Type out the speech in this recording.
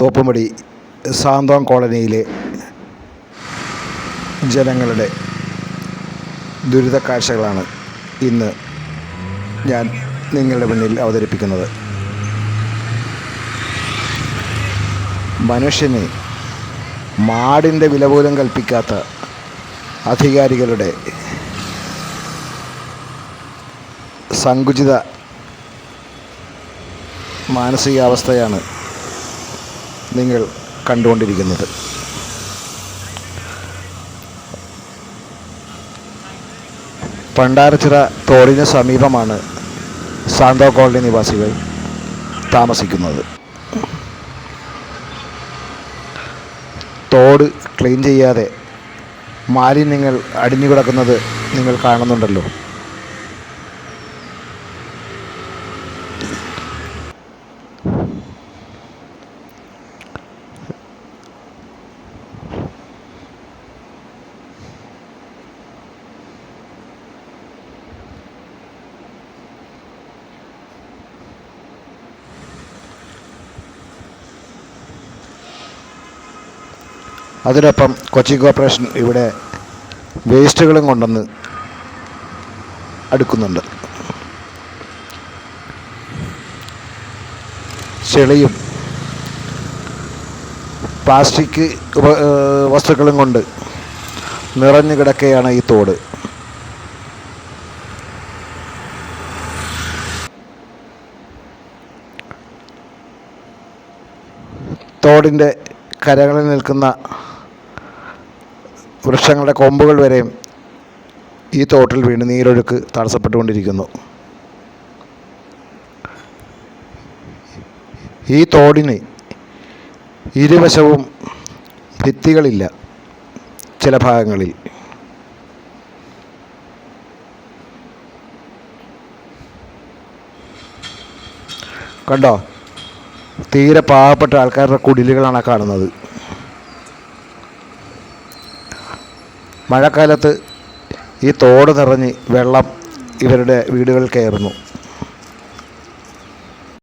തോപ്പുംപടി സാന്തോം കോളനിയിലെ ജനങ്ങളുടെ ദുരിത കാഴ്ചകളാണ് ഇന്ന് ഞാൻ നിങ്ങളുടെ മുന്നിൽ അവതരിപ്പിക്കുന്നത്. മനുഷ്യന് മാടിൻ്റെ വില പോലും കൽപ്പിക്കാത്ത അധികാരികളുടെ സങ്കുചിത മാനസികാവസ്ഥയാണ് നിങ്ങൾ കണ്ടുകൊണ്ടിരിക്കുന്നത്. പണ്ടാരച്ചിറ തോടിന് സമീപമാണ് സാന്തോം കോളനി നിവാസികൾ താമസിക്കുന്നത്. തോട് ക്ലീൻ ചെയ്യാതെ മാലിന്യങ്ങൾ അടിഞ്ഞു കിടക്കുന്നത് നിങ്ങൾ കാണുന്നുണ്ടല്ലോ. അതിനൊപ്പം കൊച്ചി കോർപ്പറേഷൻ ഇവിടെ വേസ്റ്റുകളും കൊണ്ടുവന്ന് അടുക്കുന്നുണ്ട്. ചെളിയും പ്ലാസ്റ്റിക് വസ്തുക്കളും കൊണ്ട് നിറഞ്ഞു കിടക്കുകയാണ് ഈ തോട്. തോടിൻ്റെ കരകളിൽ നിൽക്കുന്ന വൃക്ഷങ്ങളുടെ കൊമ്പുകൾ വരെയും ഈ തോട്ടിൽ വീണ് നീരൊഴുക്ക് തടസ്സപ്പെട്ടുകൊണ്ടിരിക്കുന്നു. ഈ തോടിന് ഇരുവശവും ഭിത്തികളില്ല. ചില ഭാഗങ്ങളിൽ കണ്ടോ, തീരെ പാവപ്പെട്ട ആൾക്കാരുടെ കുടിലുകളാണ് കാണുന്നത്. മഴക്കാലത്ത് ഈ തോട് നിറഞ്ഞ് വെള്ളം ഇവരുടെ വീടുകളിൽ കയറുന്നു.